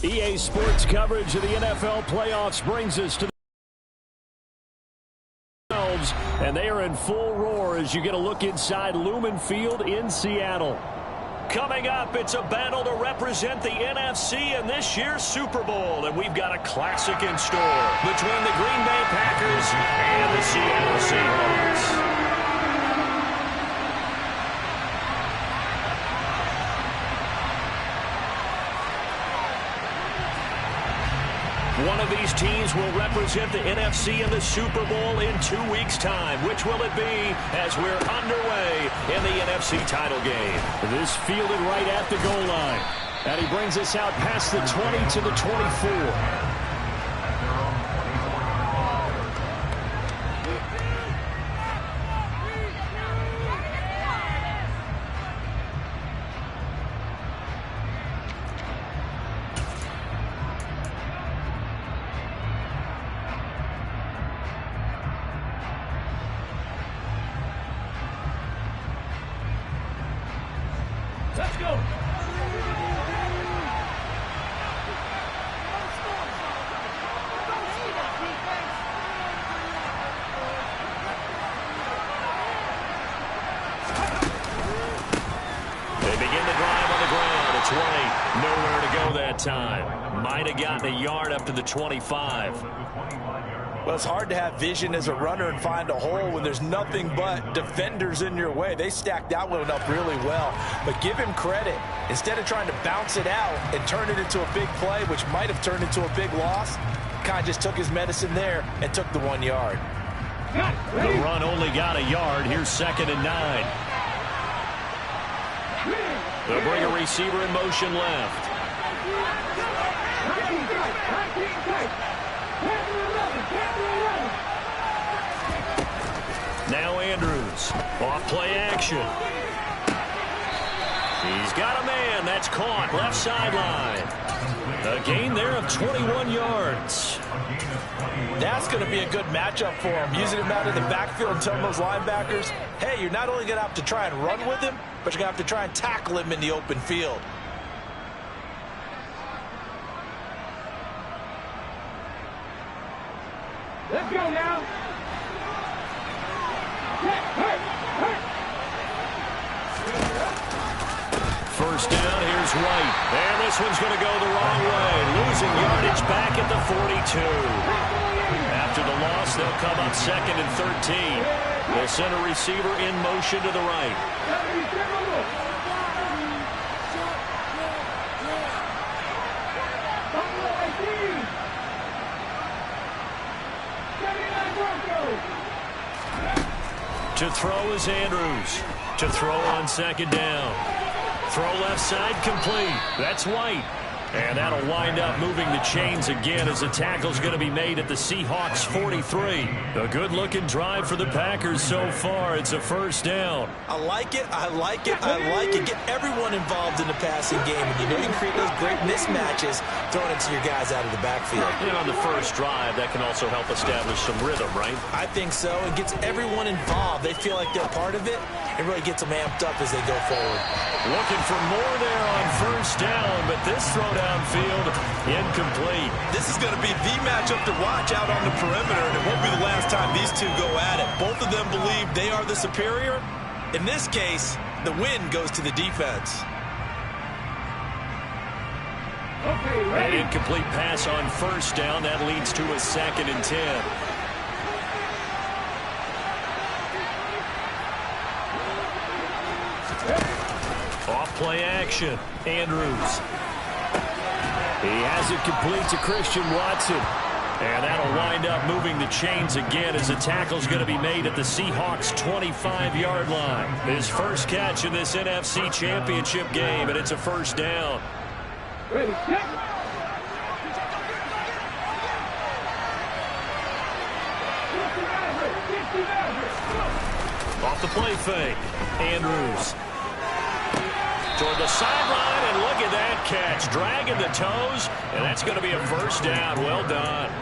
EA Sports coverage of the NFL playoffs brings us to the and they are in full roar as you get a look inside Lumen Field in Seattle. Coming up, it's a battle to represent the NFC in this year's Super Bowl, and we've got a classic in store between the Green Bay Packers and the Seattle Seahawks. One of these teams will represent the NFC in the Super Bowl in 2 weeks' time. Which will it be as we're underway in the NFC title game? This fielded right at the goal line. And he brings us out past the 20 to the 24. Let's go. They begin the drive on the ground. It's White. Nowhere to go that time. Might have gotten a yard up to the 25. Well, it's hard to have vision as a runner and find a hole when there's nothing but defenders in your way. They stacked that one up really well. But give him credit. Instead of trying to bounce it out and turn it into a big play, which might have turned into a big loss, kind of just took his medicine there and took the 1 yard. The run only got a yard. Here's 2nd and 9. They'll bring a receiver in motion left. Now Andrews, off play action. He's got a man. That's caught. Left sideline. A gain there of 21 yards. That's going to be a good matchup for him. Using him out of the backfield and telling those linebackers, hey, you're not only going to have to try and run with him, but you're going to have to try and tackle him in the open field. Let's go now. First down, here's White. And this one's going to go the wrong way. Losing yardage back at the 42. After the loss, they'll come up 2nd and 13. They'll send a receiver in motion to the right. To throw is Andrews. To throw on 2nd down. Throw left side complete. That's White. And that'll wind up moving the chains again as the tackle's going to be made at the Seahawks 43. A good-looking drive for the Packers so far. It's a first down. I like it. I like it. I like it. Get everyone involved in the passing game. And you know you can create those great mismatches throwing it to your guys out of the backfield. And on the first drive, that can also help establish some rhythm, right? I think so. It gets everyone involved. They feel like they're part of it. It really gets them amped up as they go forward. Looking for more there on first down, but this throw downfield incomplete. This is going to be the matchup to watch out on the perimeter, and it won't be the last time these two go at it. Both of them believe they are the superior. In this case, the win goes to the defense. An incomplete pass on first down. That leads to a 2nd and 10. Off play action. Andrews. He has it complete to Christian Watson. And that'll wind up moving the chains again as the tackle's going to be made at the Seahawks 25-yard line. His first catch in this NFC Championship game, and it's a first down. Ready, set. Off the play fake. Andrews. Toward the sideline, and look at that catch. Dragging the toes, and that's going to be a first down. Well done.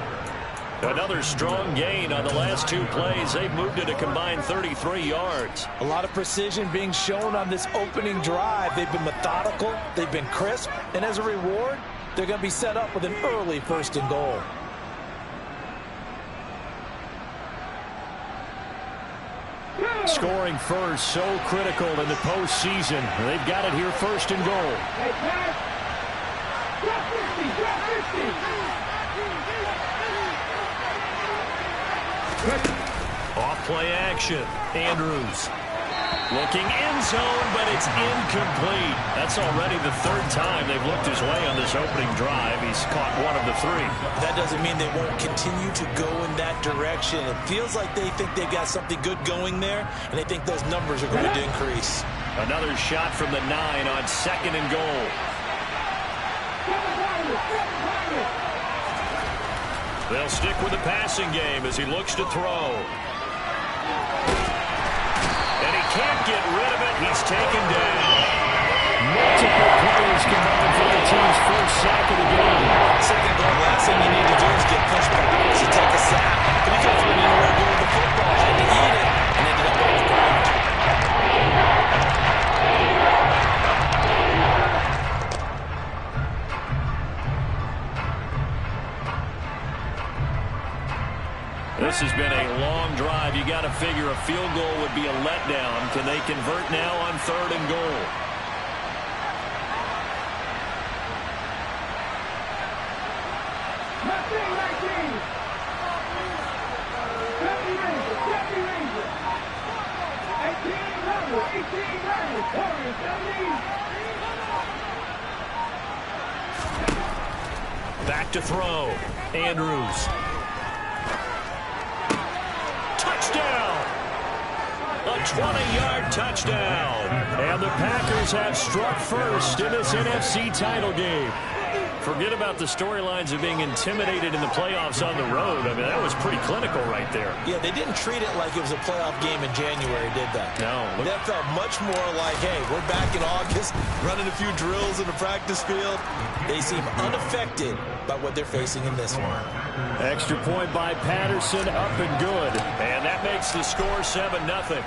Another strong gain on the last 2 plays. They've moved it a combined 33 yards. A lot of precision being shown on this opening drive. They've been methodical. They've been crisp. And as a reward, they're going to be set up with an early 1st and goal. Scoring first, so critical in the postseason. They've got it here, 1st and goal. Off play action. Andrews. Looking end zone, but it's incomplete. That's already the 3rd time they've looked his way on this opening drive. He's caught 1 of the 3. That doesn't mean they won't continue to go in that direction. It feels like they think they've got something good going there, and they think those numbers are going to increase. Another shot from the 9 on 2nd and goal. They'll stick with the passing game as he looks to throw. And he can't get rid of it. He's taken down. Multiple players combined for the team's first sack of the game. 2nd goal, last thing you need to do is get pushed back to take a sack. But he could have thrown anywhere good with the football, had to eat it, and ended up on the ground. This has been a long drive. You got to figure a field goal would be a letdown. Can they convert now on 3rd and goal? Back to throw. Andrews. Touchdown! A 20-yard touchdown. And the Packers have struck first in this NFC title game. Forget about the storylines of being intimidated in the playoffs on the road. I mean, that was pretty clinical right there. Yeah, they didn't treat it like it was a playoff game in January, did they? No. That felt much more like, hey, we're back in August, running a few drills in the practice field. They seem unaffected by what they're facing in this one. Extra point by Patterson, up and good. And that makes the score 7-0.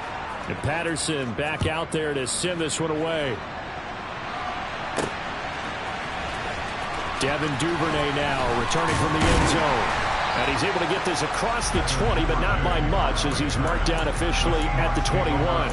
And Patterson back out there to send this one away. Devin Duvernay now returning from the end zone. And he's able to get this across the 20, but not by much as he's marked down officially at the 21.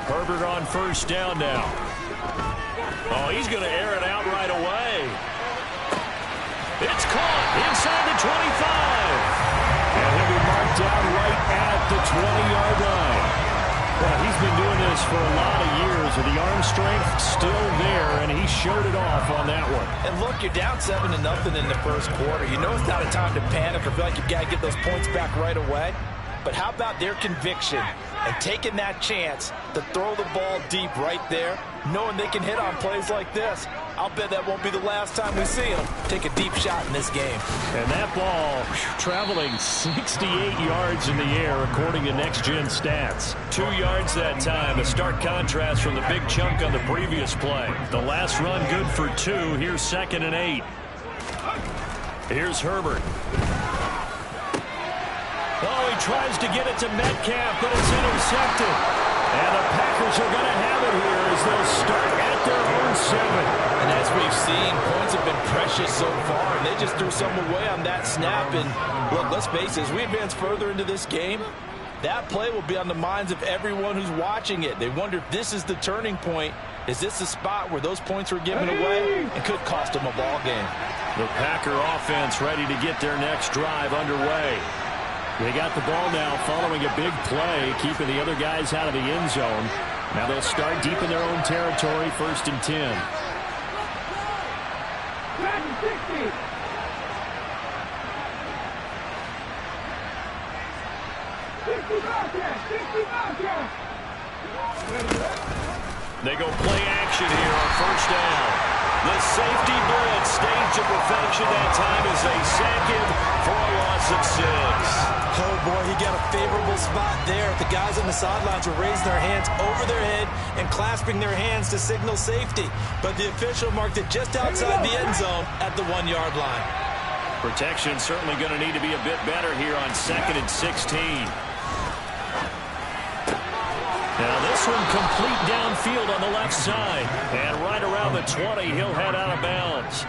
Herbert on 1st down now. Oh, he's going to air it out right away. It's caught inside the 25. And he'll be marked down right at the 20-yard line. Well, he's been doing this for a lot of years with the arm strength still there, and he showed it off on that one. And look, you're down 7-0 in the 1st quarter. You know it's not a time to panic or feel like you've got to get those points back right away. But how about their conviction and taking that chance to throw the ball deep right there, knowing they can hit on plays like this? I'll bet that won't be the last time we see them take a deep shot in this game. And that ball traveling 68 yards in the air, according to Next Gen Stats. 2 yards that time, a stark contrast from the big chunk on the previous play. The last run good for 2. Here's 2nd and 8. Here's Herbert. Oh, he tries to get it to Metcalf, but it's intercepted. And the Packers are going to have it here as they'll start at their own 7. And as we've seen, points have been precious so far, and they just threw some away on that snap. And look, let's face it, as we advance further into this game, that play will be on the minds of everyone who's watching it. They wonder if this is the turning point. Is this the spot where those points were given away and could cost them a ball game? The Packer offense ready to get their next drive underway. They got the ball now following a big play, keeping the other guys out of the end zone. Now they'll start deep in their own territory, 1st and 10. They go play action here on 1st down. The safety blitz staged to perfection that time as they sack him for a loss of 6. Oh, boy, he got a favorable spot there. The guys on the sidelines were raising their hands over their head and clasping their hands to signal safety. But the official marked it just outside the end zone at the 1-yard line. Protection certainly going to need to be a bit better here on 2nd and 16. Now this one complete downfield on the left side. And right around the 20, he'll head out of bounds.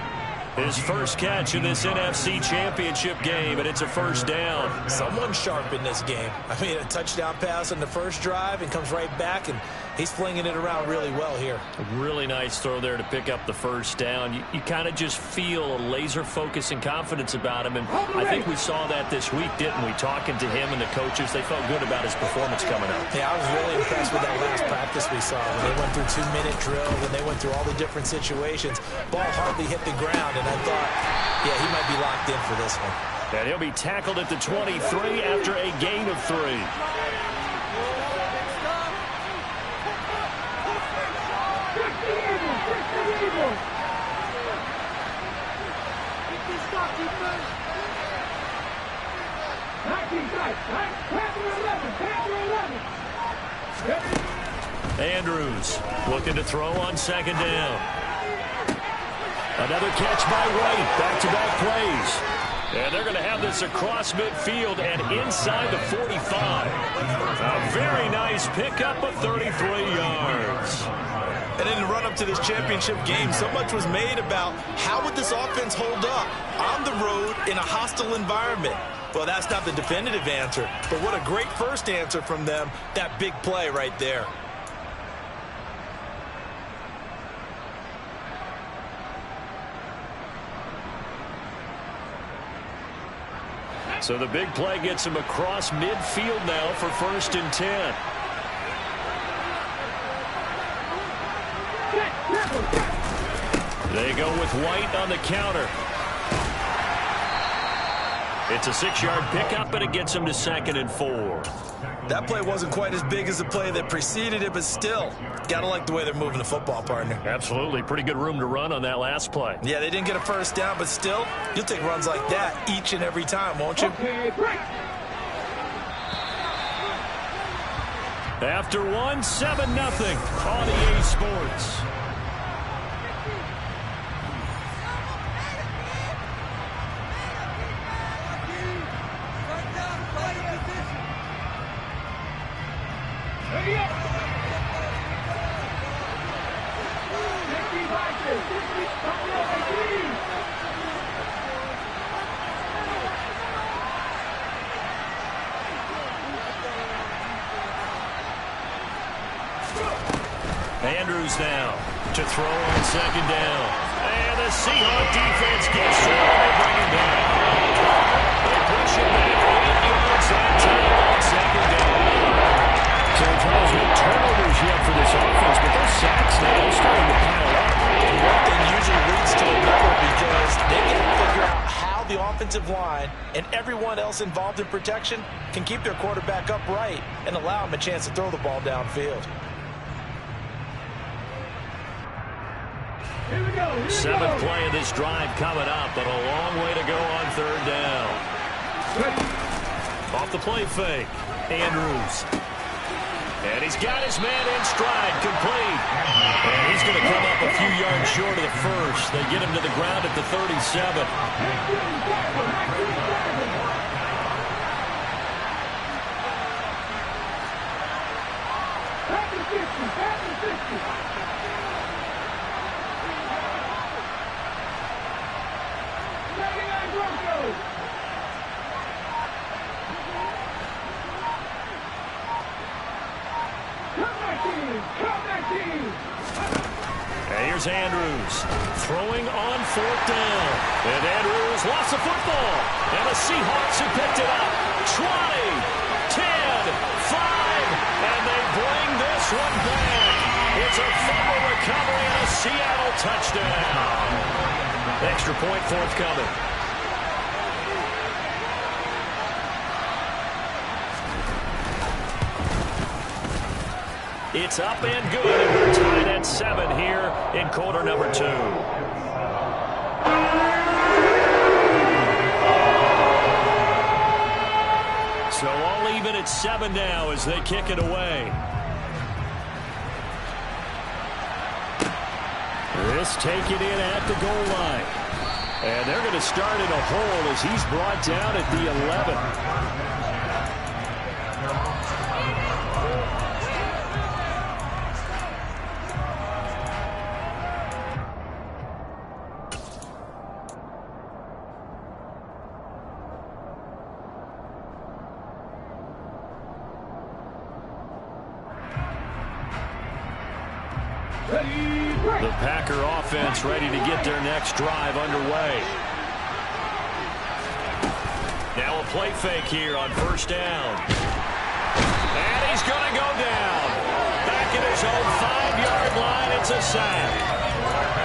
His first catch in this NFC Championship game, and it's a first down. Someone sharp in this game. I mean, a touchdown pass on the first drive and comes right back, and he's flinging it around really well here. A really nice throw there to pick up the first down. You kind of just feel a laser focus and confidence about him, and I think we saw that this week, didn't we? Talking to him and the coaches, they felt good about his performance coming up. Yeah, I was really impressed with that last practice we saw when they went through 2-minute drills and they went through all the different situations. Ball hardly hit the ground, and I thought, yeah, he might be locked in for this one. And he'll be tackled at the 23 after a gain of 3. Andrews looking to throw on 2nd down. Another catch by White. Back-to-back plays. And they're going to have this across midfield and inside the 45. A very nice pickup of 33 yards. And in the run-up to this championship game, so much was made about how would this offense hold up on the road in a hostile environment. Well, that's not the definitive answer, but what a great first answer from them, that big play right there. So the big play gets him across midfield now for 1st and 10. They go with White on the counter. It's a 6-yard pickup, and it gets him to 2nd and 4. That play wasn't quite as big as the play that preceded it, but still, gotta like the way they're moving the football, partner. Absolutely. Pretty good room to run on that last play. Yeah, they didn't get a first down, but still, you'll take runs like that each and every time, won't you? After 1, 7-0 on EA Sports. Andrews now to throw on 2nd down. And the Seahawks defense gets through and they bring him back. They push him back 8 yards and time on 2nd down. So Charles, no turnovers yet for this offense, but those sacks now are starting to pile up. One thing usually leads to another because they can figure out how the offensive line and everyone else involved in protection can keep their quarterback upright and allow him a chance to throw the ball downfield. 7th play of this drive coming up, but a long way to go on 3rd down. Off the play fake, Andrews. And he's got his man in stride, complete. And he's going to come up a few yards short of the first. They get him to the ground at the 37. And here's Andrews throwing on 4th down. And Andrews lost the football. And the Seahawks have picked it up. 20, 10, 5, and they bring this one back. It's a fumble recovery and a Seattle touchdown. Extra point forthcoming. It's up and good, and we're tied at 7 here in quarter number 2. So all even at 7 now as they kick it away. This taken in at the goal line. And they're going to start in a hole as he's brought down at the 11. The Packer offense ready to get their next drive underway. Now a play fake here on first down. And he's going to go down. Back at his own 5-yard line, it's a sack.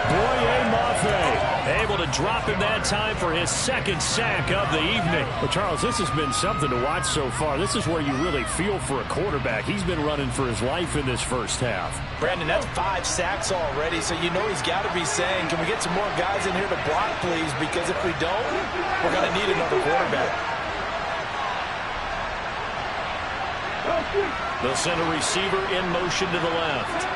Boye Mafe able to drop him that time for his second sack of the evening. Well, Charles, this has been something to watch so far. This is where you really feel for a quarterback. He's been running for his life in this first half. Brandon, that's 5 sacks already, so you know he's got to be saying, can we get some more guys in here to block, please? Because if we don't, we're going to need another quarterback. They'll send a receiver in motion to the left.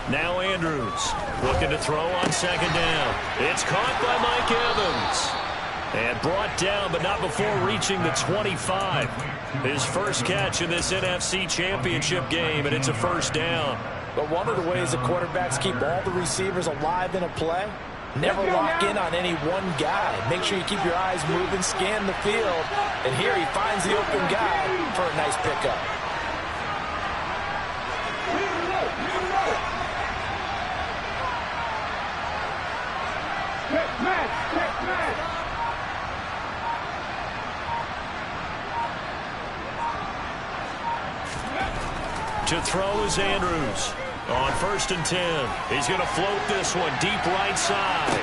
Now Andrews looking to throw on second down. It's caught by Mike Evans. And brought down, but not before reaching the 25. His first catch in this NFC Championship game, and it's a first down. But one of the ways the quarterbacks keep all the receivers alive in a play, never lock in on any one guy. Make sure you keep your eyes moving, scan the field. And here he finds the open guy for a nice pickup. To throw is Andrews. On first and 10, he's going to float this one deep right side.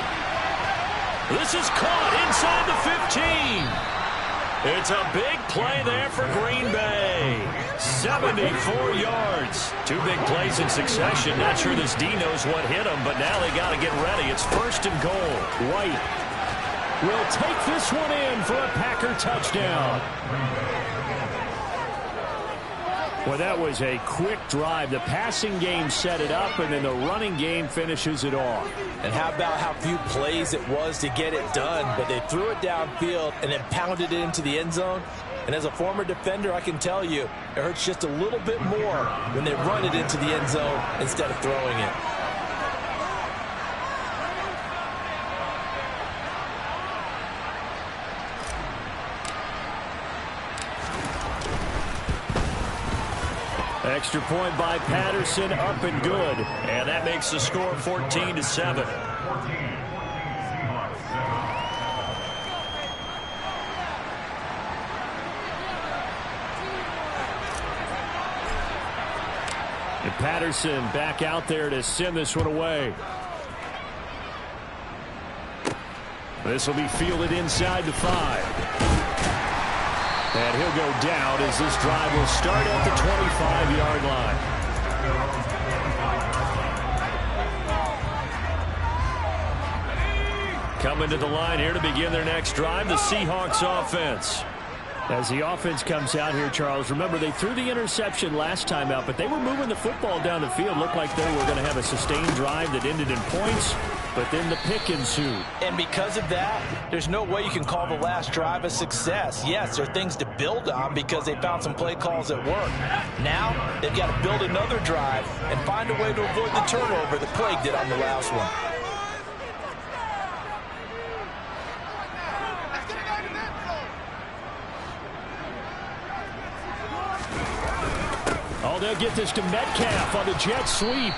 This is caught inside the 15. It's a big play there for Green Bay. 74 yards. 2 big plays in succession. Not sure this D knows what hit him, but now they got to get ready. It's first and goal. White will take this one in for a Packer touchdown. Well, that was a quick drive. The passing game set it up, and then the running game finishes it off. And how about how few plays it was to get it done, but they threw it downfield and then pounded it into the end zone. And as a former defender, I can tell you, it hurts just a little bit more when they run it into the end zone instead of throwing it. Extra point by Patterson, up and good. And that makes the score 14-7. And Patterson back out there to send this one away. This will be fielded inside the 5. And he'll go down as this drive will start at the 25-yard line. Coming to the line here to begin their next drive, the Seahawks offense. As the offense comes out here, Charles, remember they threw the interception last time out, but they were moving the football down the field. Looked like they were going to have a sustained drive that ended in points, but then the pick ensued. And because of that, there's no way you can call the last drive a success. Yes, there are things to build on because they found some play calls that work. Now, they've got to build another drive and find a way to avoid the turnover that plagued it on the last one. Oh, they'll get this to Metcalf on the jet sweep.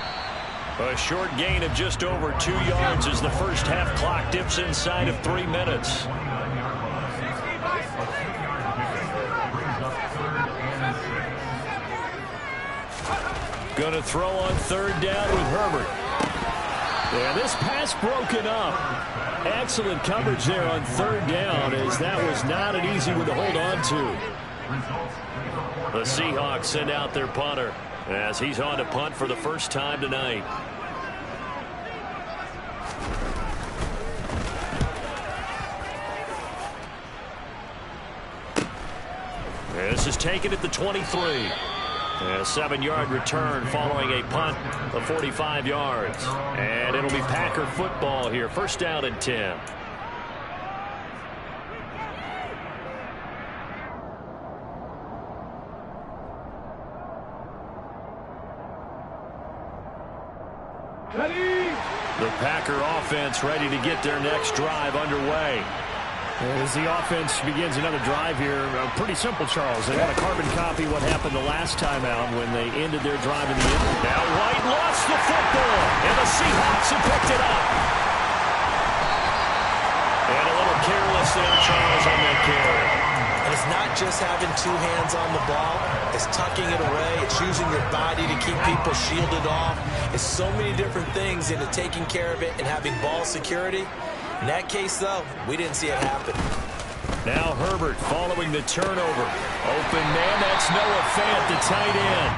A short gain of just over 2 yards as the first half clock dips inside of 3 minutes. Going to throw on third down with Herbert. And this pass broken up. Excellent coverage there on third down, as that was not an easy one to hold on to. The Seahawks send out their punter as he's on to punt for the first time tonight. take it at the 23. A 7-yard return following a punt of 45 yards. And it'll be Packer football here. First down and 10. Ready. The Packer offense ready to get their next drive underway. As the offense begins another drive here, pretty simple, Charles. They want to carbon copy what happened the last time out when they ended their drive in the end. Now White lost the football, and the Seahawks have picked it up. And a little careless there, Charles, on that carry. And it's not just having two hands on the ball. It's tucking it away. It's using your body to keep people shielded off. It's so many different things into taking care of it and having ball security. In that case, though, we didn't see it happen. Now Herbert following the turnover. Open man, that's Noah Fant, the tight end.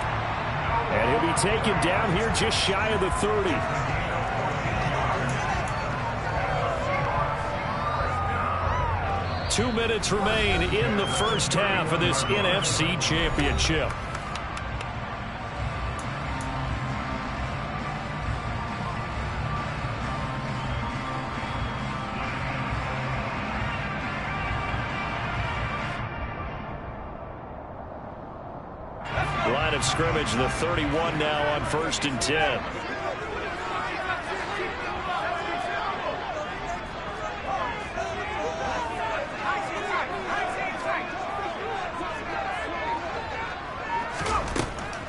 And he'll be taken down here just shy of the 30. Two minutes remain in the first half of this NFC Championship. Line of scrimmage, the 31 now on 1st and 10.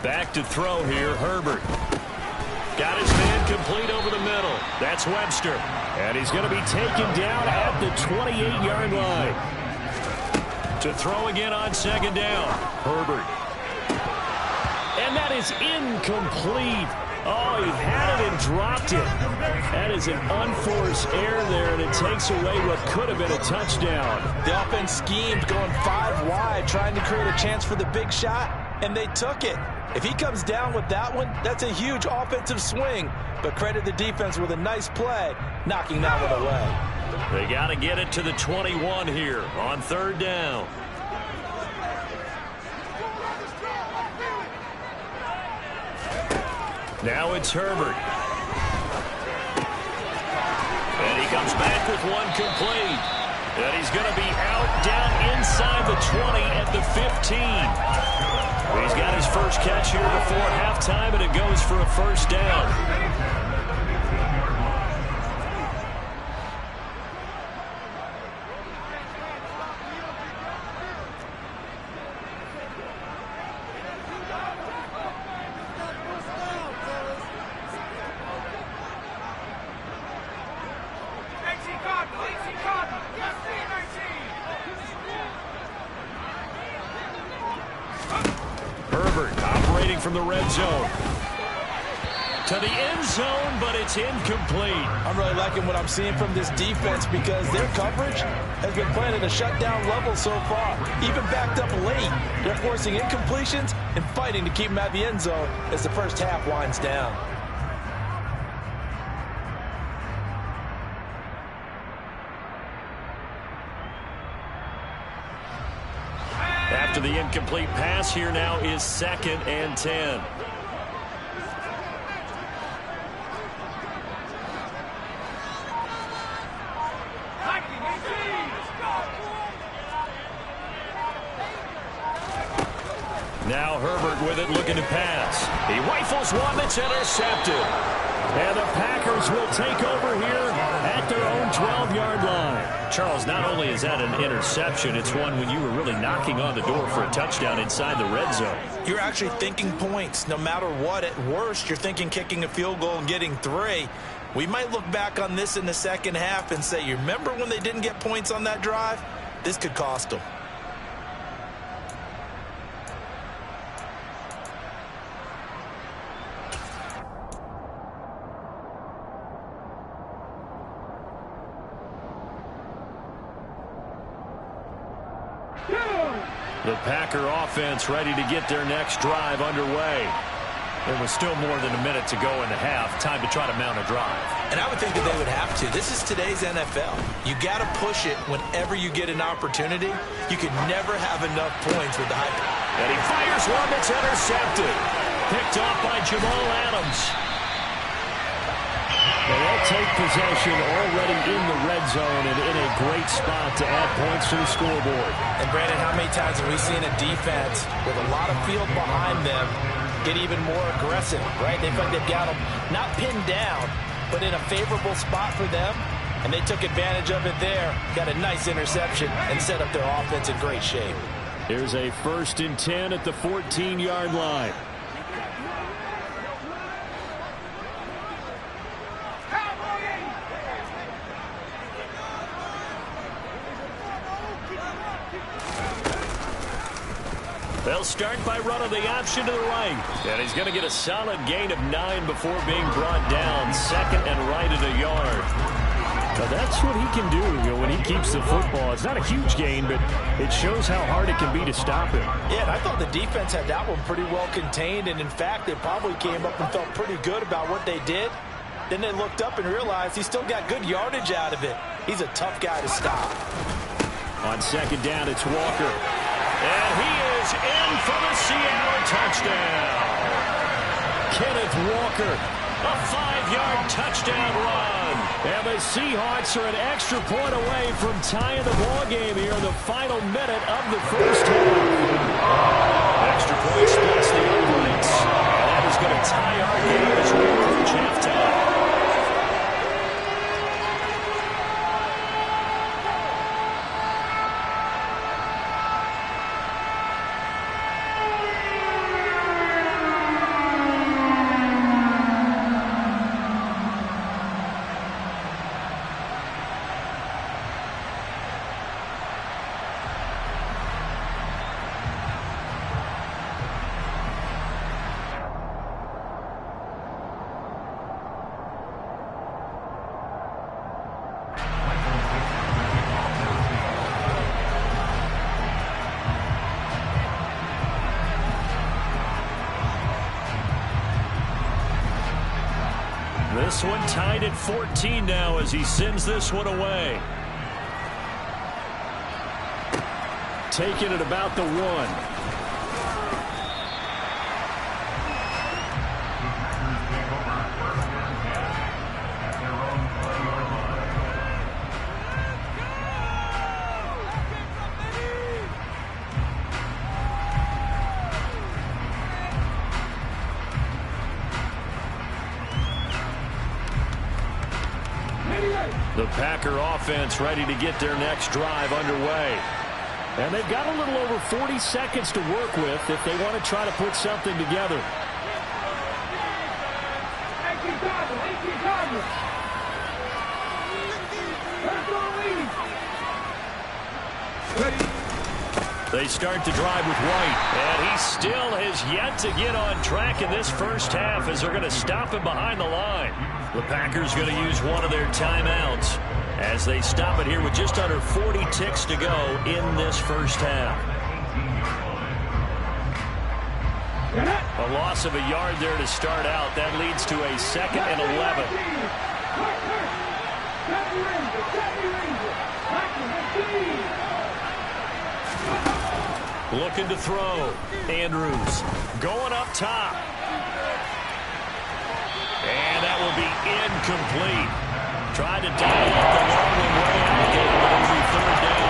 Back to throw here, Herbert. Got his man complete over the middle. That's Webster. And he's going to be taken down at the 28-yard line. To throw again on 2nd down. Herbert. And that is incomplete. Oh, he had it and dropped it. That is an unforced error there, and it takes away what could have been a touchdown. The offense schemed going 5 wide, trying to create a chance for the big shot, and they took it. If he comes down with that one, that's a huge offensive swing. But credit the defense with a nice play, knocking that one away. They got to get it to the 21 here on 3rd down. Now it's Herbert. And he comes back with one complete. And he's going to be out down inside the 20 at the 15. He's got his first catch here before halftime, and it goes for a first down. From the red zone to the end zone, but it's incomplete. I'm really liking what I'm seeing from this defense because their coverage has been playing at a shutdown level so far. Even backed up late, they're forcing incompletions and fighting to keep them at the end zone as the first half winds down. After the incomplete pass, here now is 2nd and 10. Now Herbert with it, looking to pass. He rifles one that's intercepted. And the Packers will take over here at their own 12-yard line. Charles, not only is that an interception, it's one when you were really knocking on the door for a touchdown inside the red zone. You're actually thinking points. No matter what, at worst, you're thinking kicking a field goal and getting 3. We might look back on this in the second half and say, you remember when they didn't get points on that drive? This could cost them. The Packer offense ready to get their next drive underway. There was still more than a minute to go in the half. Time to try to mount a drive. And I would think that they would have to. This is today's NFL. You got to push it whenever you get an opportunity. You can never have enough points with the high. And he fires one that's intercepted. Picked off by Jamal Adams. They'll take possession already in the red zone and in a great spot to add points to the scoreboard. And Brandon, how many times have we seen a defense with a lot of field behind them get even more aggressive, right? They feel like they've got them not pinned down, but in a favorable spot for them, and they took advantage of it there. Got a nice interception and set up their offense in great shape. Here's a 1st and 10 at the 14-yard line. They'll start by running the option to the right. And he's going to get a solid gain of 9 before being brought down. 2nd and right at a yard. Now that's what he can do, when he keeps the football. It's not a huge gain, but it shows how hard it can be to stop him. Yeah, and I thought the defense had that one pretty well contained. And, in fact, they probably came up and felt pretty good about what they did. Then they looked up and realized he still got good yardage out of it. He's a tough guy to stop. On 2nd down, it's Walker. And he is in for the Seattle touchdown. Kenneth Walker, a 5-yard touchdown run. And the Seahawks are an extra point away from tying the ball game here in the final minute of the first half. Extra point splits the uprights. And that is going to tie our game as we approach halftime. This one tied at 14 now as he sends this one away. Taking it about the 1. The Packer offense ready to get their next drive underway. And they've got a little over 40 seconds to work with if they want to try to put something together. They start to drive with White, and he still has yet to get on track in this first half as they're going to stop him behind the line. The Packers going to use one of their timeouts as they stop it here with just under 40 ticks to go in this first half. A loss of a yard there to start out. That leads to a 2nd and 11. Looking to throw. Andrews going up top. And that will be incomplete. Tried to dial up the long one way out there, but it'll be 3rd down.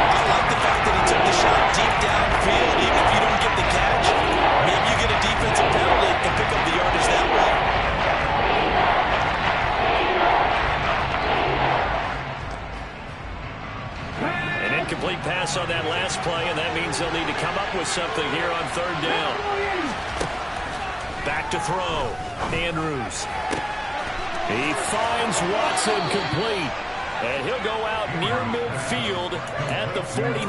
I like the fact that he took the shot deep downfield. Even if you don't get the catch, maybe you get a defensive penalty and pick up the yardage that way. An incomplete pass on that last play, and that means they'll need to come up with something here on 3rd down. Back to throw. Andrews. He finds Watson complete. And he'll go out near midfield at the 49.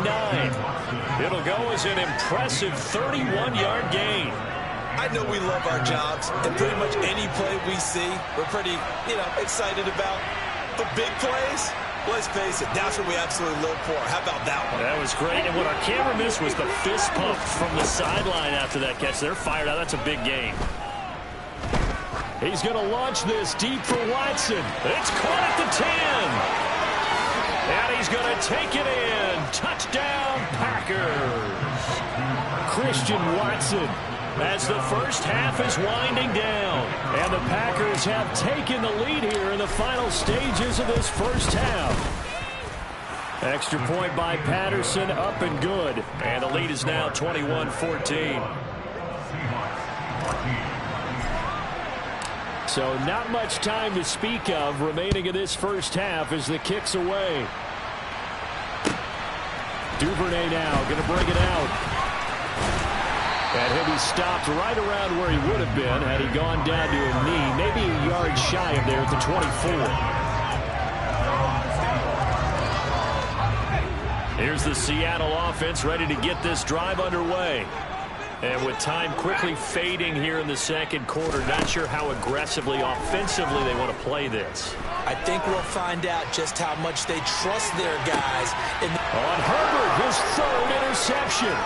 It'll go as an impressive 31-yard gain. I know we love our jobs, and pretty much any play we see, we're pretty, excited about. The big plays, let's face it, that's what we absolutely live for. How about that one? That was great. And what our camera missed was the fist pump from the sideline after that catch. They're fired out. That's a big gain. He's going to launch this deep for Watson. It's caught at the 10. And he's going to take it in. Touchdown, Packers. Christian Watson, as the first half is winding down. And the Packers have taken the lead here in the final stages of this first half. Extra point by Patterson, up and good. And the lead is now 21-14. So not much time to speak of remaining in this first half as the kick's away. Duvernay now going to bring it out. And he'll be stopped right around where he would have been had he gone down to a knee, maybe a yard shy of there at the 24. Here's the Seattle offense ready to get this drive underway. And with time quickly fading here in the second quarter, not sure how aggressively, offensively they want to play this. I think we'll find out just how much they trust their guys. On Herbert, his third interception.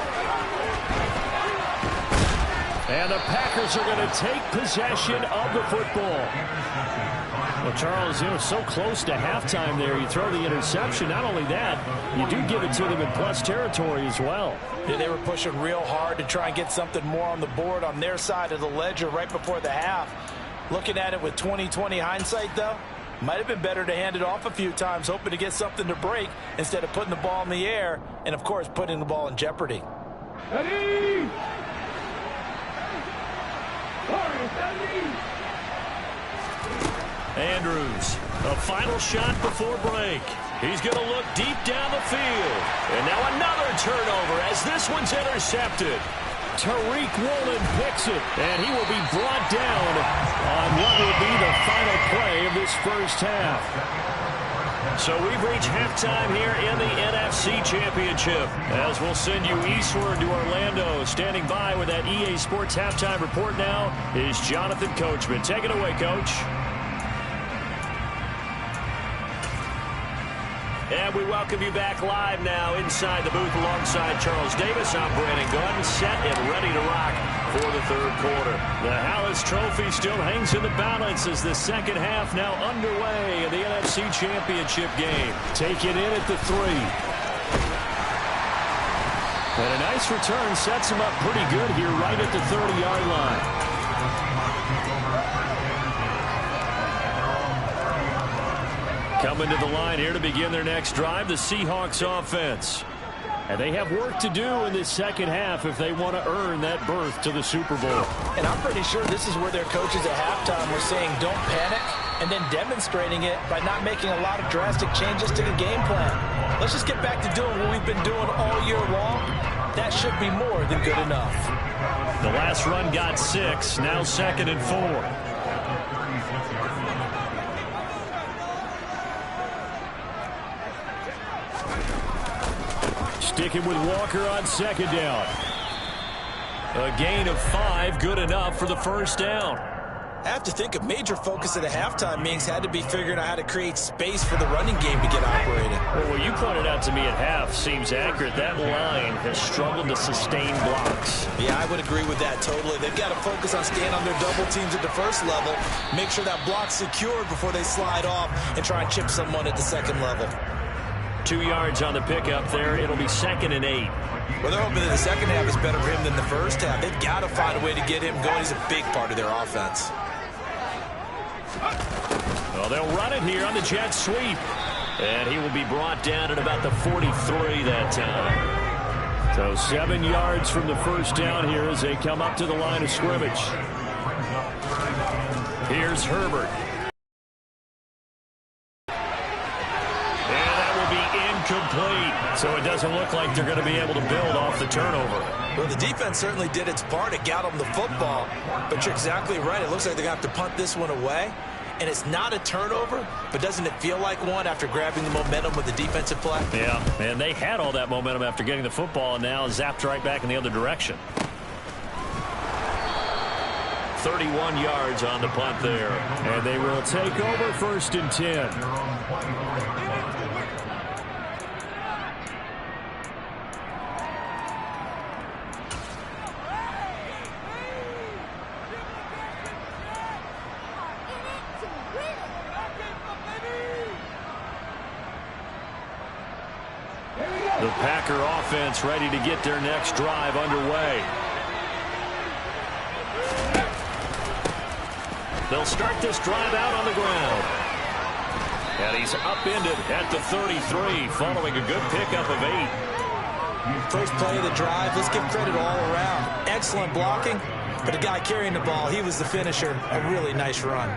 And the Packers are going to take possession of the football. Well, Charles, so close to halftime there. You throw the interception. Not only that, you do give it to them in plus territory as well. Yeah, they were pushing real hard to try and get something more on the board on their side of the ledger right before the half. Looking at it with 20/20 hindsight, though, might have been better to hand it off a few times, hoping to get something to break instead of putting the ball in the air and, of course, putting the ball in jeopardy. Ready! Andrews, a final shot before break. He's going to look deep down the field. And now another turnover as this one's intercepted. Tariq Woolen picks it, and he will be brought down on what will be the final play of this first half. So we've reached halftime here in the NFC Championship. As we'll send you eastward to Orlando. Standing by with that EA Sports halftime report now is Jonathan Coachman. Take it away, Coach. And we welcome you back live now inside the booth alongside Charles Davis. I'm Brandon Gunn, set and ready to rock for the third quarter. The Hallis Trophy still hangs in the balance as the second half now underway in the NFC Championship game. Take it in at the 3. And a nice return sets him up pretty good here right at the 30-yard line. Coming to the line here to begin their next drive, the Seahawks offense. And they have work to do in this second half if they want to earn that berth to the Super Bowl. And I'm pretty sure this is where their coaches at halftime were saying don't panic, and then demonstrating it by not making a lot of drastic changes to the game plan. Let's just get back to doing what we've been doing all year long. That should be more than good enough. The last run got 6, now 2nd and 4. Sticking with Walker on second down. A gain of 5, good enough for the first down. I have to think a major focus of the halftime meetings had to be figuring out how to create space for the running game to get operating. Well, what you pointed out to me at half seems accurate. That line has struggled to sustain blocks. Yeah, I would agree with that totally. They've got to focus on staying on their double teams at the first level, make sure that block's secured before they slide off and try and chip someone at the second level. 2 yards on the pickup there. It'll be 2nd and 8. Well, they're hoping that the second half is better for him than the first half. They've got to find a way to get him going. He's a big part of their offense. Well, they'll run it here on the jet sweep. And he will be brought down at about the 43 that time. So 7 yards from the first down here as they come up to the line of scrimmage. Here's Herbert. Complete. So it doesn't look like they're going to be able to build off the turnover. Well, the defense certainly did its part. It got them the football. But you're exactly right. It looks like they're going to have to punt this one away. And it's not a turnover, but doesn't it feel like one after grabbing the momentum with the defensive play? Yeah, and they had all that momentum after getting the football and now zapped right back in the other direction. 31 yards on the punt there. And they will take over 1st and 10. The Packer offense ready to get their next drive underway. They'll start this drive out on the ground. And he's upended at the 33 following a good pickup of 8. First play of the drive, let's give credit all around. Excellent blocking, but the guy carrying the ball, he was the finisher. A really nice run.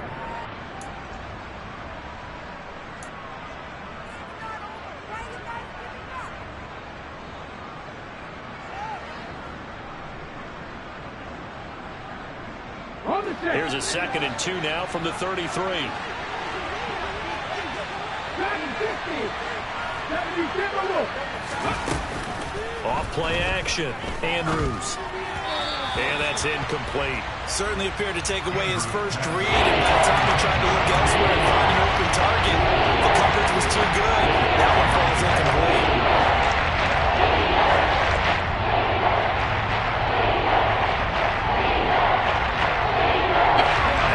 Here's a 2nd and 2 now from the 33. Off play action. Andrews. And that's incomplete. Certainly appeared to take away his first read, and by the time he tried to look elsewhere and find an open target, the coverage was too good. That one falls incomplete.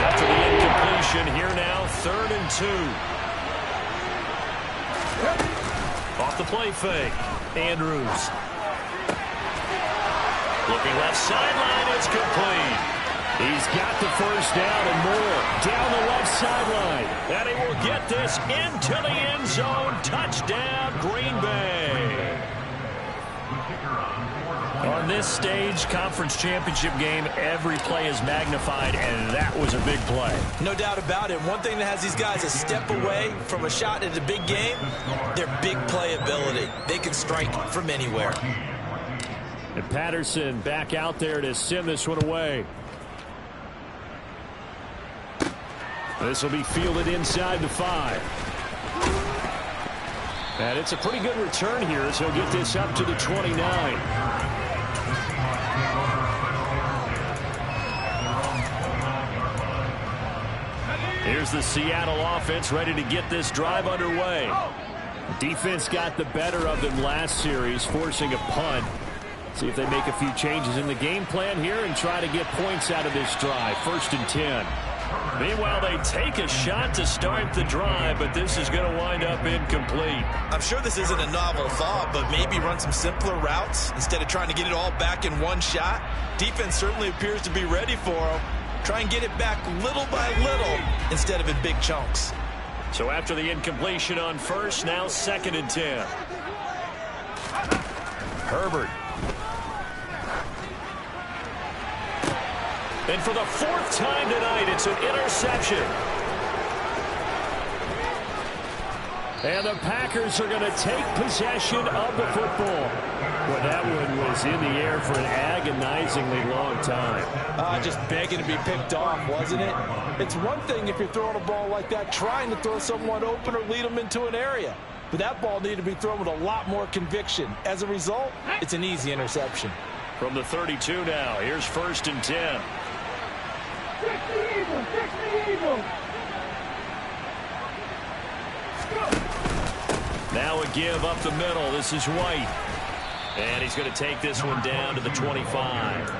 After the incompletion, here now, 3rd and 2. Off the play fake. Andrews. Looking left sideline, it's complete. He's got the first down and more. Down the left sideline. And he will get this into the end zone. Touchdown, Green Bay. On this stage, conference championship game, every play is magnified, and that was a big play. No doubt about it. One thing that has these guys a step away from a shot at a big game, their big play ability. They can strike from anywhere. And Patterson back out there to send this one away. This will be fielded inside the 5. And it's a pretty good return here as he'll get this up to the 29. Here's the Seattle offense ready to get this drive underway. Defense got the better of them last series, forcing a punt. See if they make a few changes in the game plan here and try to get points out of this drive. 1st and 10. Meanwhile, they take a shot to start the drive, but this is going to wind up incomplete. I'm sure this isn't a novel thought, but maybe run some simpler routes instead of trying to get it all back in one shot. Defense certainly appears to be ready for him. Try and get it back little by little instead of in big chunks. So after the incompletion on 1st, now 2nd and 10. Herbert. And for the 4th time tonight, it's an interception. And the Packers are going to take possession of the football. Well, that one was in the air for an agonizingly long time. Just begging to be picked off, wasn't it? It's one thing if you're throwing a ball like that, trying to throw someone open or lead them into an area. But that ball needed to be thrown with a lot more conviction. As a result, it's an easy interception. From the 32 now, here's 1st and 10. Now a give up the middle. This is White. And he's going to take this one down to the 25.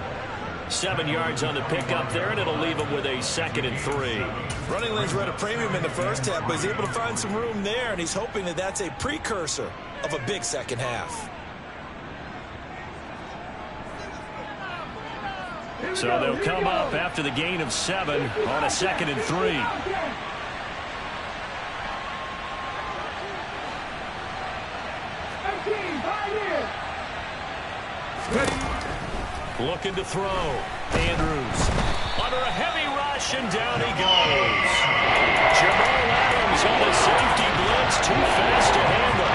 7 yards on the pickup there, and it'll leave him with a 2nd and 3. Running lanes were at a premium in the first half, but he's able to find some room there, and he's hoping that that's a precursor of a big second half. So they'll come up after the gain of 7 on a 2nd and 3. Looking to throw. Andrews under a heavy rush, and down he goes. Jamal Adams on the safety blitz, too fast to handle.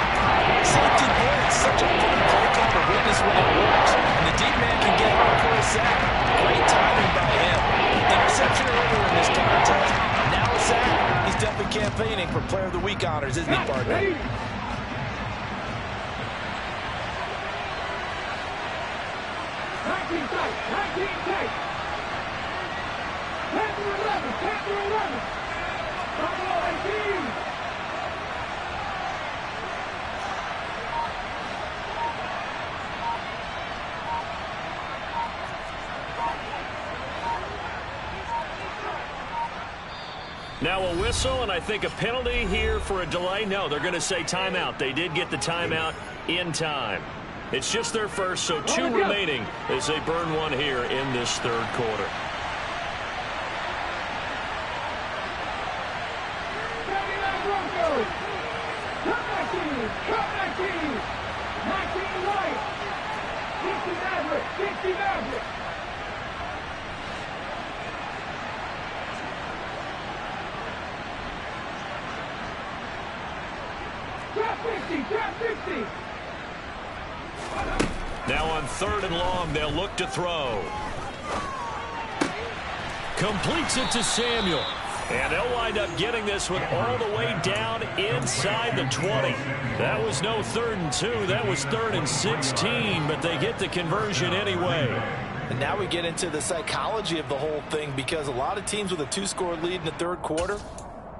Safety blitz, such a fun play call to witness when it works. And the deep man can get hurt for a sack. Great timing by him. Interception earlier in this contest. Now a sack. He's definitely campaigning for Player of the Week honors, isn't he, partner? Now a whistle, and I think a penalty here for a delay. No, they're going to say timeout. They did get the timeout in time. It's just their first, so 2 remaining as they burn one here in this third quarter. Now on 3rd and long, they'll look to throw. Completes it to Samuel. And they'll wind up getting this one all the way down inside the 20. That was no 3rd and 2. That was 3rd and 16, but they get the conversion anyway. And now we get into the psychology of the whole thing, because a lot of teams with a 2-score lead in the third quarter,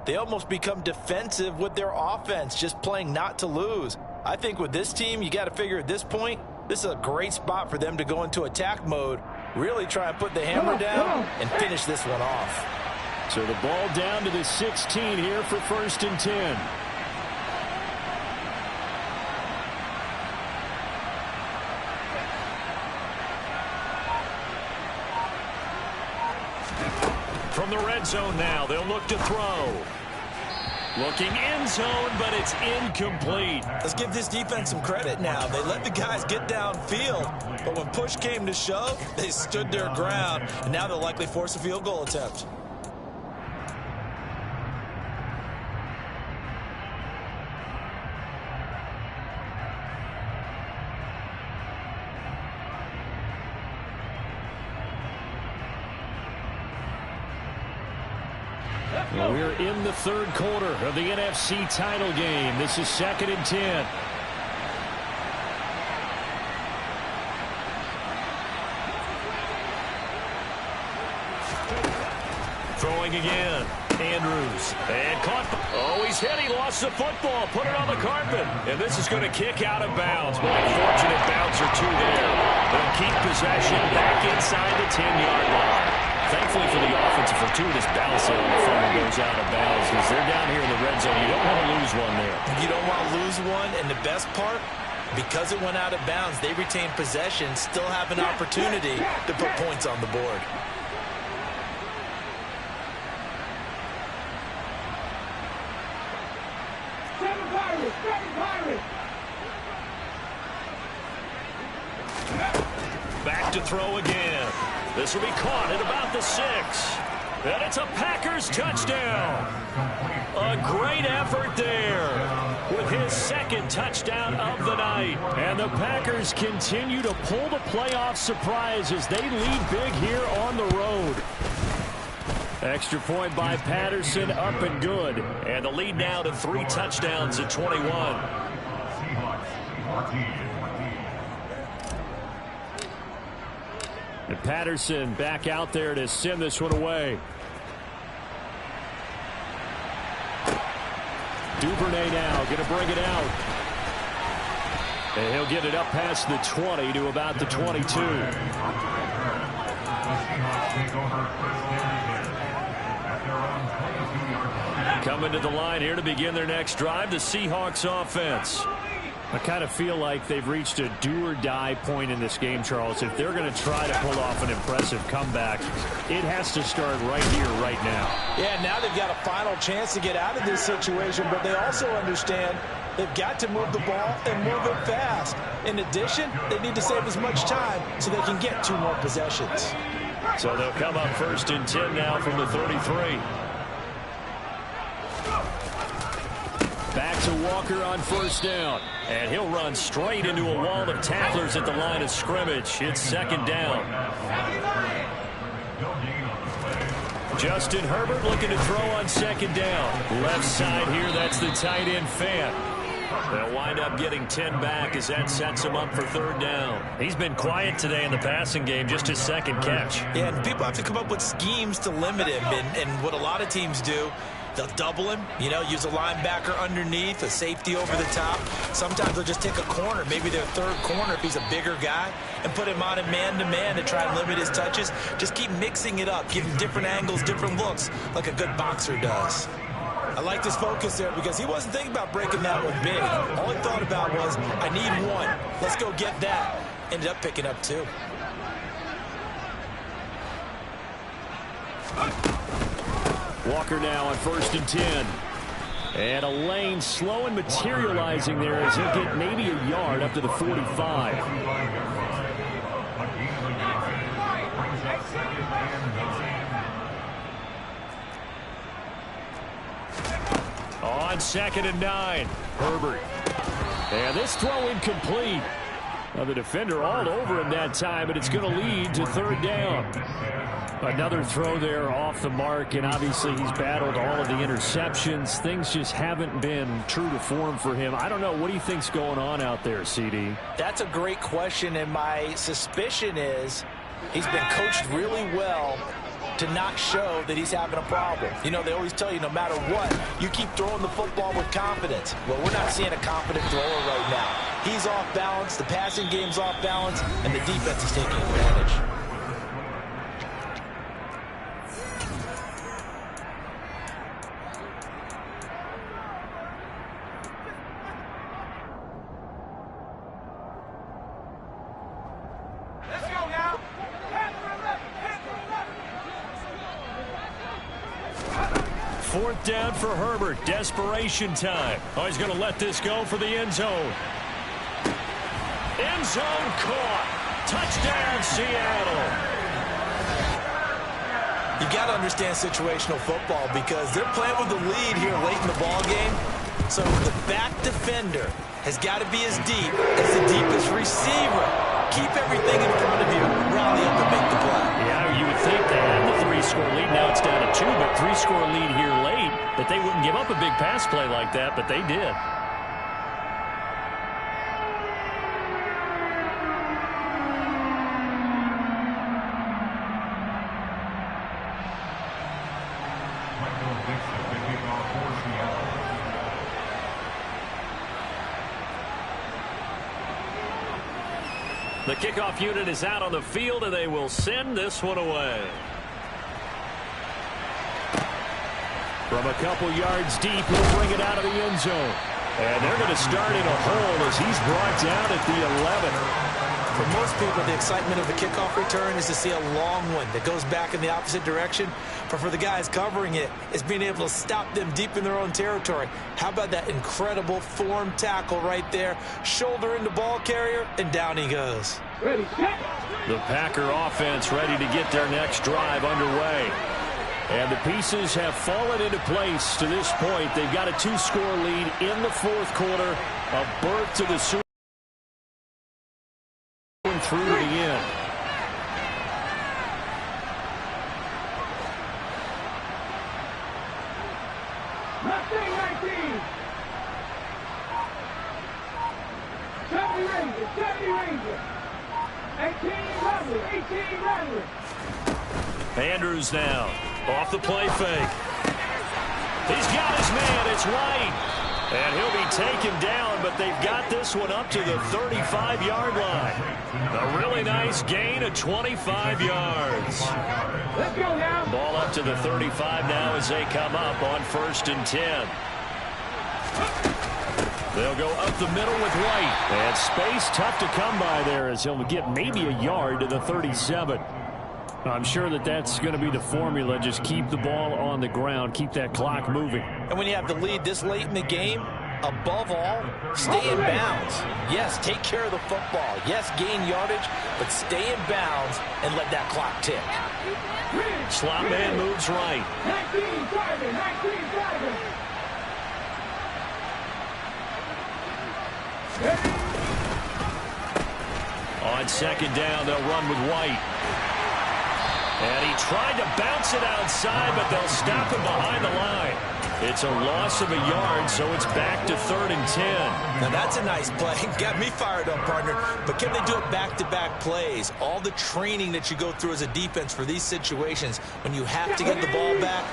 they almost become defensive with their offense, just playing not to lose. I think with this team, you got to figure at this point, this is a great spot for them to go into attack mode, really try and put the hammer down and finish this one off. So the ball down to the 16 here for 1st and 10. From the red zone now, they'll look to throw. Looking end zone, but it's incomplete. Let's give this defense some credit now. They let the guys get downfield, but when push came to shove, they stood their ground, and now they'll likely force a field goal attempt. Well, we're in the third quarter of the NFC title game. This is 2nd and 10. Throwing again. Andrews. And caught. Oh, he's hit. He lost the football. Put it on the carpet. And this is going to kick out of bounds. But a fortunate bounce or two there. They'll keep possession back inside the 10-yard line. Thankfully for the offensive fortuitous bounce there, the fumble goes out of bounds because they're down here in the red zone. You don't want to lose one there. You don't want to lose one, and the best part, because it went out of bounds, they retain possession, still have an opportunity to put points on the board. Back to throw again. This will be caught at about the 6. And it's a Packers touchdown. A great effort there with his 2nd touchdown of the night. And the Packers continue to pull the playoff surprise as they lead big here on the road. Extra point by Patterson, up and good. And the lead now to 3 touchdowns at 21. And Patterson back out there to send this one away. Duvernay now going to bring it out. And he'll get it up past the 20 to about the 22. Coming to the line here to begin their next drive, the Seahawks offense. I kind of feel like they've reached a do-or-die point in this game, Charles. If they're going to try to pull off an impressive comeback, it has to start right here, right now. Yeah, now they've got a final chance to get out of this situation, but they also understand they've got to move the ball and move it fast. In addition, they need to save as much time so they can get 2 more possessions. So they'll come up 1st and 10 now from the 33. Back to Walker on 1st down. And he'll run straight into a wall of tacklers at the line of scrimmage. It's 2nd down. Justin Herbert looking to throw on 2nd down. Left side here, that's the tight end Fant. They'll wind up getting 10 back as that sets him up for 3rd down. He's been quiet today in the passing game, just his 2nd catch. Yeah, and people have to come up with schemes to limit him. And what a lot of teams do They'll double him, use a linebacker underneath, a safety over the top. Sometimes they'll just take a corner, maybe their third corner if he's a bigger guy, and put him on a man-to-man to try and limit his touches. Just keep mixing it up, give him different angles, different looks, like a good boxer does. I like his focus there because he wasn't thinking about breaking that one big. All he thought about was, I need one. Let's go get that. Ended up picking up two. Walker now on 1st and 10. And a lane slow and materializing there as he'll get maybe a yard up to the 45. On 2nd and 9, Herbert. And this throw incomplete. Now the defender all over him that time, but it's going to lead to 3rd down. Another throw there off the mark, and obviously he's battled all of the interceptions. Things just haven't been true to form for him. I don't know. What do you think's going on out there, CD? That's a great question, and my suspicion is he's been coached really well to not show that he's having a problem. They always tell you no matter what, you keep throwing the football with confidence. Well, we're not seeing a confident thrower right now. He's off balance, the passing game's off balance, and the defense is taking advantage. Fourth down for Herbert. Desperation time. Oh, he's going to let this go for the end zone. End zone caught. Touchdown, Seattle. You got to understand situational football because they're playing with the lead here late in the ball game. So the back defender has got to be as deep as the deepest receiver. Keep everything in front of you, rally up and make the play. Yeah, you would think they had the 3-score lead. Now it's down to 2, but 3-score lead here late. That they wouldn't give up a big pass play like that, but they did. The kickoff unit is out on the field, and they will send this one away. From a couple yards deep, he'll bring it out of the end zone. And they're going to start in a hole as he's brought down at the 11. For most people, the excitement of the kickoff return is to see a long one that goes back in the opposite direction. But for the guys covering it, it's being able to stop them deep in their own territory. How about that incredible form tackle right there? Shoulder into ball carrier, and down he goes. Ready, set. The Packer offense ready to get their next drive underway. And the pieces have fallen into place to this point. They've got a 2-score lead in the 4th quarter. A berth to the Super Bowl through to the end. Mustang 19. 70 Rangers, 70 Rangers. 18 Rattler, 18 Rattler. Andrews now. Off the play fake. He's got his man. It's White. And he'll be taken down, but they've got this one up to the 35-yard line. A really nice gain of 25 yards. Let's go now. Ball up to the 35 now as they come up on 1st and 10. They'll go up the middle with White. And space tough to come by there as he'll get maybe a yard to the 37. I'm sure that that's going to be the formula. Just keep the ball on the ground. Keep that clock moving. And when you have the lead this late in the game, above all, stay in bounds. Yes, take care of the football. Yes, gain yardage, but stay in bounds and let that clock tick. Slot man moves right. 19 driving, 19 driving. On 2nd down, they'll run with White. And he tried to bounce it outside, but they'll stop him behind the line. It's a loss of a yard, so it's back to 3rd and 10. Now that's a nice play. Got me fired up, partner. But can they do it back-to-back plays? All the training that you go through as a defense for these situations, when you have to get the ball back,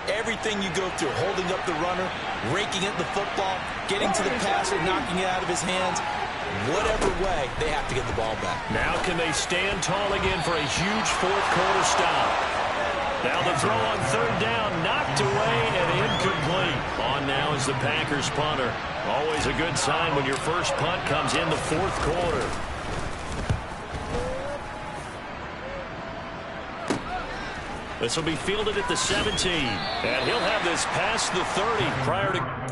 everything you go through, holding up the runner, raking at the football, getting to the passer, knocking it out of his hands. Whatever way, they have to get the ball back. Now can they stand tall again for a huge fourth quarter stop? Now the throw on third down, knocked away and incomplete. On now is the Packers punter. Always a good sign when your first punt comes in the fourth quarter. This will be fielded at the 17. And he'll have this past the 30 prior to...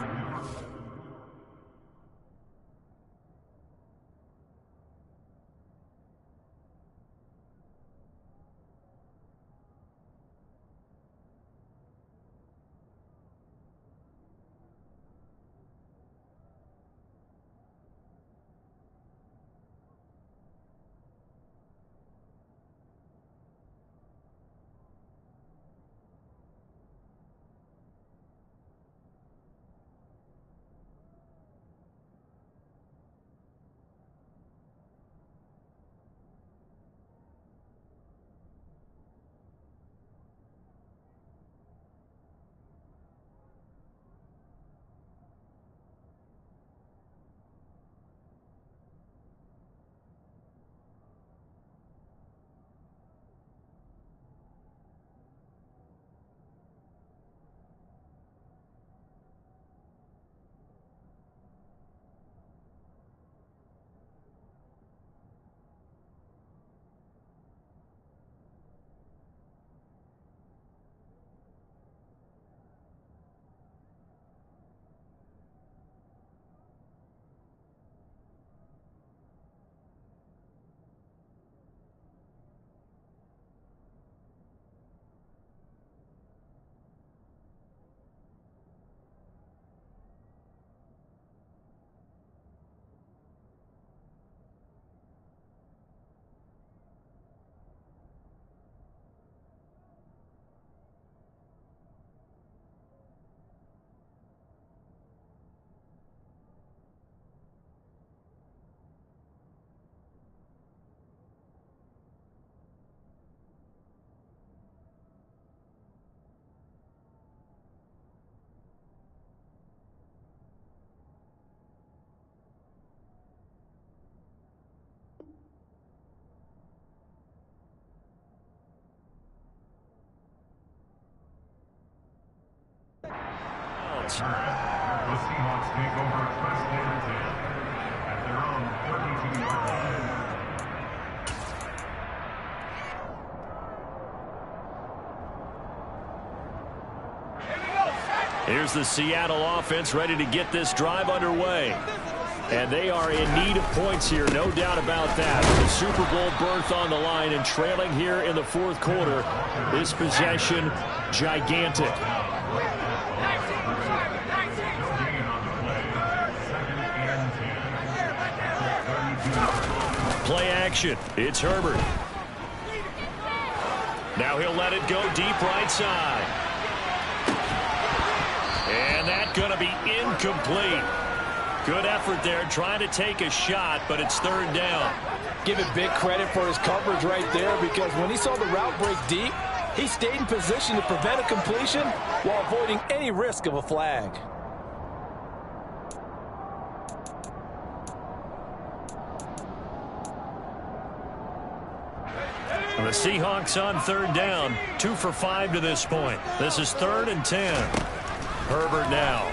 The Seahawks take over first and 10 at their own 32-yard line. Here's the Seattle offense ready to get this drive underway. And they are in need of points here, no doubt about that. With the Super Bowl berth on the line and trailing here in the fourth quarter, this possession gigantic. Play action. It's Herbert. Now he'll let it go deep right side. And that's going to be incomplete. Good effort there, trying to take a shot, but it's third down. Give it big credit for his coverage right there, because when he saw the route break deep, he stayed in position to prevent a completion while avoiding any risk of a flag. The Seahawks on third down, 2 for 5 to this point. This is 3rd and 10. Herbert now.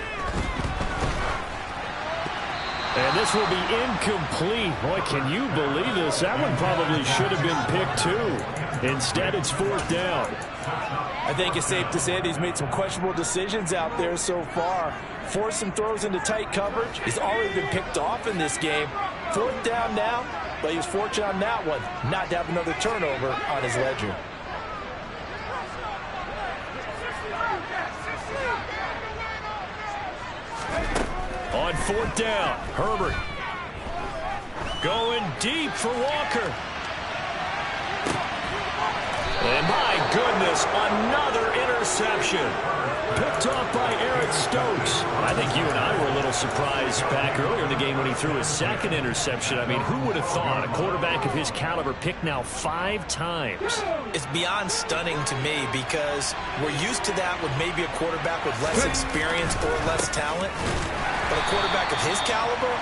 And this will be incomplete. Boy, can you believe this? That one probably should have been picked too. Instead, it's 4th down. I think it's safe to say that he's made some questionable decisions out there so far. Forced some throws into tight coverage. He's already been picked off in this game. 4th down now, but he was fortunate on that one not to have another turnover on his ledger. On 4th down, Herbert going deep for Walker. And my goodness, another interception. Picked off by Eric Stokes. I think you and I were a little surprised was back earlier in the game when he threw his second interception. I mean, who would have thought a quarterback of his caliber picked now 5 times? It's beyond stunning to me because we're used to that with maybe a quarterback with less experience or less talent. But a quarterback of his caliber,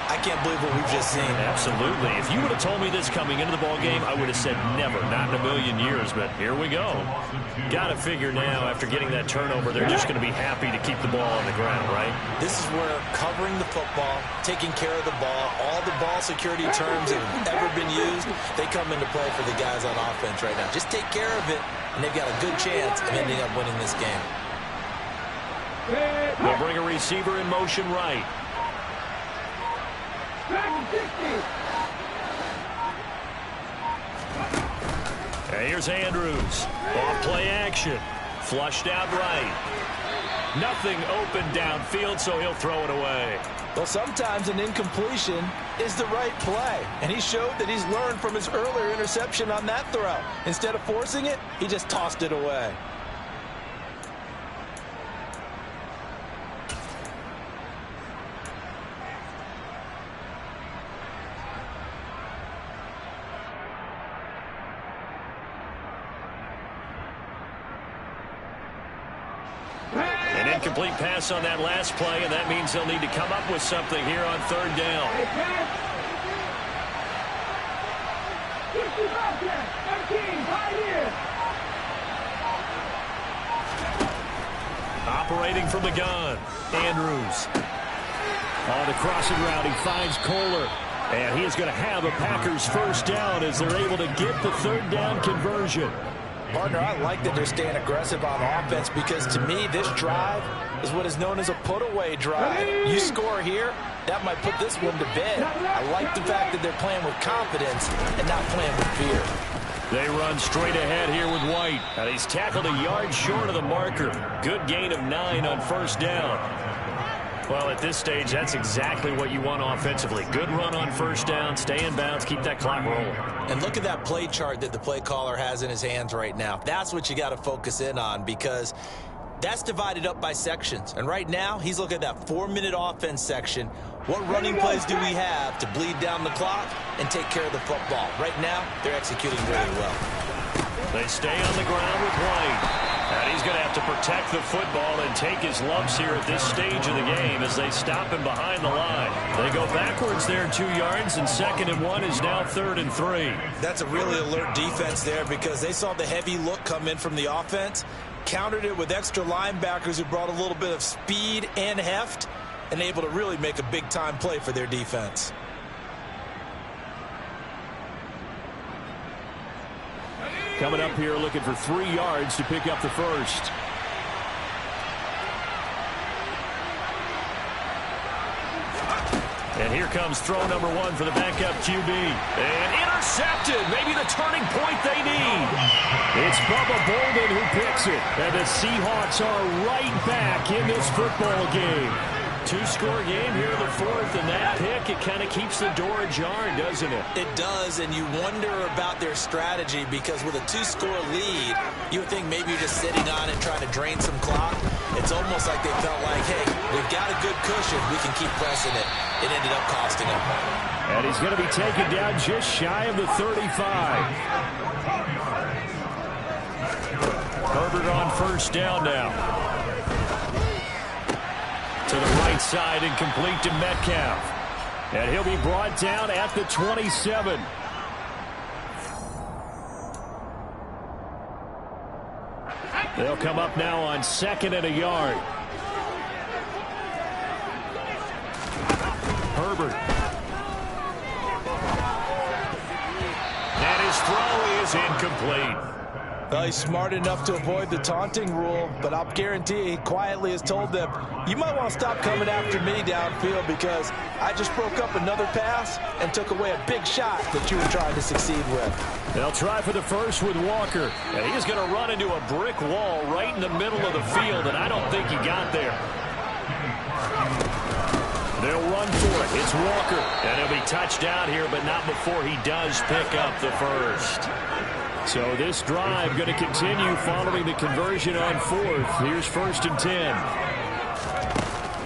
I can't believe what we've just seen. Absolutely. If you would have told me this coming into the ball game, I would have said never, not in a million years. But here we go. Got to figure now, after getting that turnover, they're just going to be happy to keep the ball on the ground, right? This is where covering the football, taking care of the ball, all the ball security terms that have ever been used, they come into play for the guys on offense right now. Just take care of it, and they've got a good chance of ending up winning this game. They'll bring a receiver in motion right. And here's Andrews. Off play action. Flushed out right. Nothing open downfield, so he'll throw it away. Well, sometimes an incompletion is the right play. And he showed that he's learned from his earlier interception on that throw. Instead of forcing it, he just tossed it away. Incomplete pass on that last play, and that means they'll need to come up with something here on 3rd down. Operating from the gun, Andrews. On the crossing route, he finds Kohler. And he is going to have a Packers 1st down as they're able to get the 3rd down conversion. Partner, I like that they're staying aggressive on offense because to me, this drive is what is known as a put-away drive. You score here, that might put this one to bed. I like the fact that they're playing with confidence and not playing with fear. They run straight ahead here with White. And he's tackled a yard short of the marker. Good gain of 9 on 1st down. Well, at this stage, that's exactly what you want offensively. Good run on 1st down, stay in bounds, keep that clock rolling. And look at that play chart that the play caller has in his hands right now. That's what you got to focus in on because that's divided up by sections. And right now, he's looking at that 4-minute offense section. What running plays do we have to bleed down the clock and take care of the football? Right now, they're executing really well. They stay on the ground with White. And he's going to have to protect the football and take his lumps here at this stage of the game as they stop him behind the line. They go backwards there 2 yards, and 2nd and 1 is now 3rd and 3. That's a really alert defense there because they saw the heavy look come in from the offense, countered it with extra linebackers who brought a little bit of speed and heft, and able to really make a big-time play for their defense. Coming up here looking for 3 yards to pick up the 1st. And here comes throw number 1 for the backup QB. And intercepted. Maybe the turning point they need. It's Bubba Bolden who picks it. And the Seahawks are right back in this football game. 2-score game here in the 4th, and that pick, it kind of keeps the door ajar, doesn't it? It does, and you wonder about their strategy because with a 2-score lead, you would think maybe you're just sitting on it trying to drain some clock. It's almost like they felt like, hey, we've got a good cushion. We can keep pressing it. It ended up costing them. And he's going to be taken down just shy of the 35. Herbert on 1st down now. To the right side and complete to Metcalf. And he'll be brought down at the 27. They'll come up now on 2nd and a yard. Herbert. And his throw is incomplete. Well, he's smart enough to avoid the taunting rule, but I'll guarantee he quietly has told them, you might want to stop coming after me downfield because I just broke up another pass and took away a big shot that you were trying to succeed with. They'll try for the 1st with Walker, and he's going to run into a brick wall right in the middle of the field, and I don't think he got there. They'll run for it. It's Walker, and he'll be touched down here, but not before he does pick up the 1st. So this drive going to continue following the conversion on 4th. Here's 1st and 10.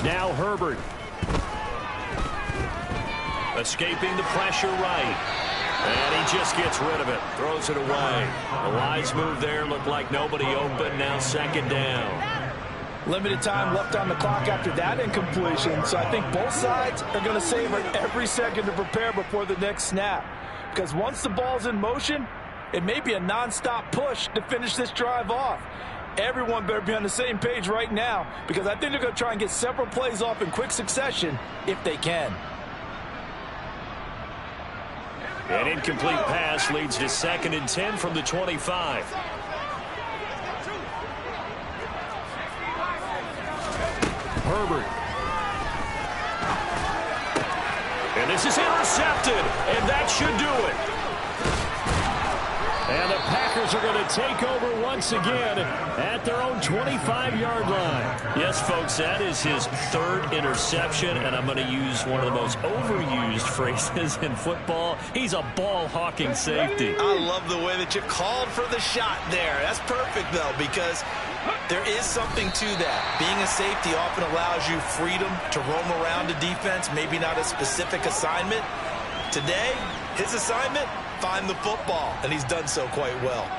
Now Herbert. Escaping the pressure right. And he just gets rid of it. Throws it away. A wise move there. Looked like nobody open. Now second down. Limited time left on the clock after that incompletion. So I think both sides are going to savor every second to prepare before the next snap. Because once the ball's in motion, it may be a nonstop push to finish this drive off. Everyone better be on the same page right now, because I think they're going to try and get several plays off in quick succession if they can. An incomplete pass leads to 2nd and 10 from the 25. Herbert. And this is intercepted, and that should do it. And the Packers are going to take over once again at their own 25-yard line. Yes, folks, that is his 3rd interception, and I'm going to use one of the most overused phrases in football. He's a ball-hawking safety. I love the way that you called for the shot there. That's perfect, though, because there is something to that. Being a safety often allows you freedom to roam around a defense, maybe not a specific assignment. Today, his assignment, find the football, and he's done so quite well.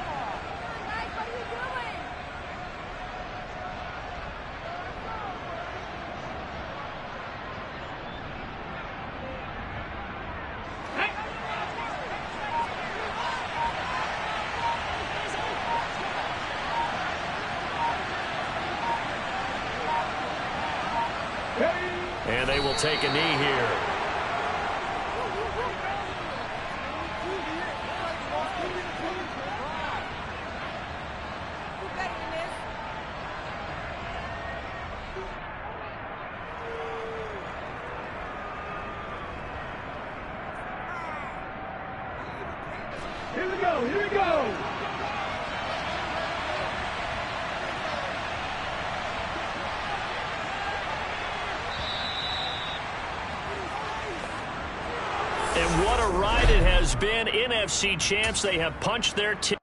And they will take a knee here. Here we go, here we go. And what a ride it has been. NFC champs, they have punched their ticket.